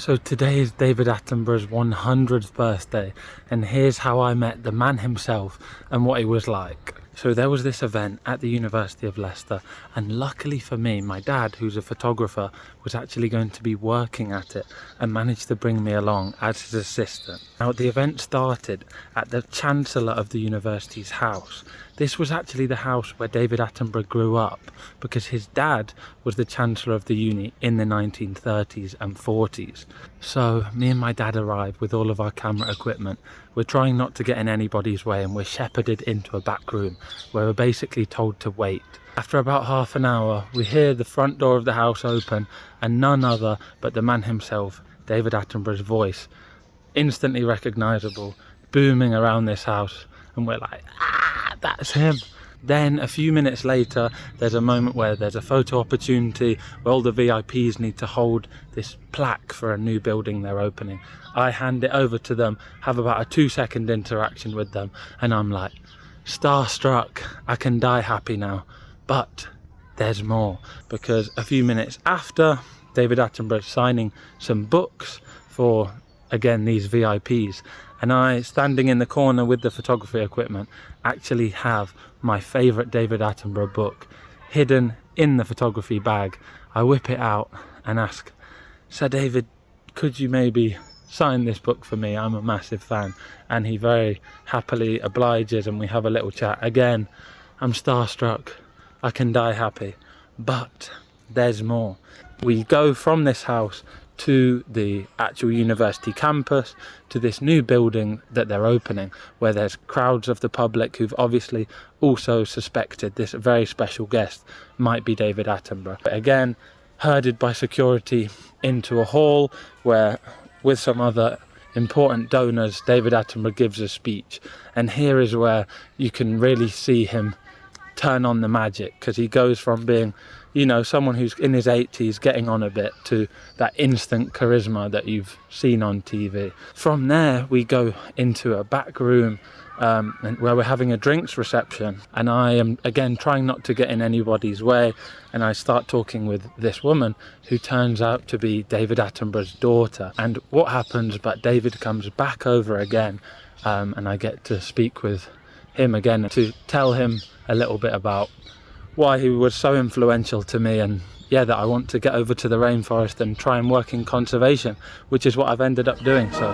So today is David Attenborough's 100th birthday, and here's how I met the man himself and what he was like. So there was this event at the University of Leicester, and luckily for me, my dad, who's a photographer, was actually going to be working at it and managed to bring me along as his assistant. Now, the event started at the Chancellor of the university's house. This was actually the house where David Attenborough grew up, because his dad was the Chancellor of the uni in the 1930s and 40s. So me and my dad arrived with all of our camera equipment. We're trying not to get in anybody's way, and we're shepherded into a back room where we're basically told to wait. After about half an hour, we hear the front door of the house open, and none other but the man himself, David Attenborough's voice, instantly recognisable, booming around this house, and we're like, ah, that's him. Then a few minutes later, there's a moment where there's a photo opportunity where all the VIPs need to hold this plaque for a new building they're opening. I hand it over to them, have about a 2-second interaction with them, and I'm like, starstruck, I can die happy now. But there's more, because a few minutes after, David Attenborough's signing some books for, again, these VIPs, and I, standing in the corner with the photography equipment, actually have my favourite David Attenborough book hidden in the photography bag. I whip it out and ask, Sir David, could you maybe sign this book for me? I'm a massive fan. And he very happily obliges, and we have a little chat. Again, I'm starstruck, I can die happy. But there's more. We go from this house to the actual university campus, to this new building that they're opening, where there's crowds of the public who've obviously also suspected this very special guest might be David Attenborough. But again, herded by security into a hall where, with some other important donors, David Attenborough gives a speech. And here is where you can really see him turn on the magic, because he goes from being, you know, someone who's in his 80s getting on a bit, to that instant charisma that you've seen on TV. From there we go into a back room where we're having a drinks reception, and I am again trying not to get in anybody's way, and I start talking with this woman who turns out to be David Attenborough's daughter. And what happens but David comes back over again, and I get to speak with him again to tell him a little bit about why he was so influential to me, and yeah, that I want to get over to the rainforest and try and work in conservation, which is what I've ended up doing. So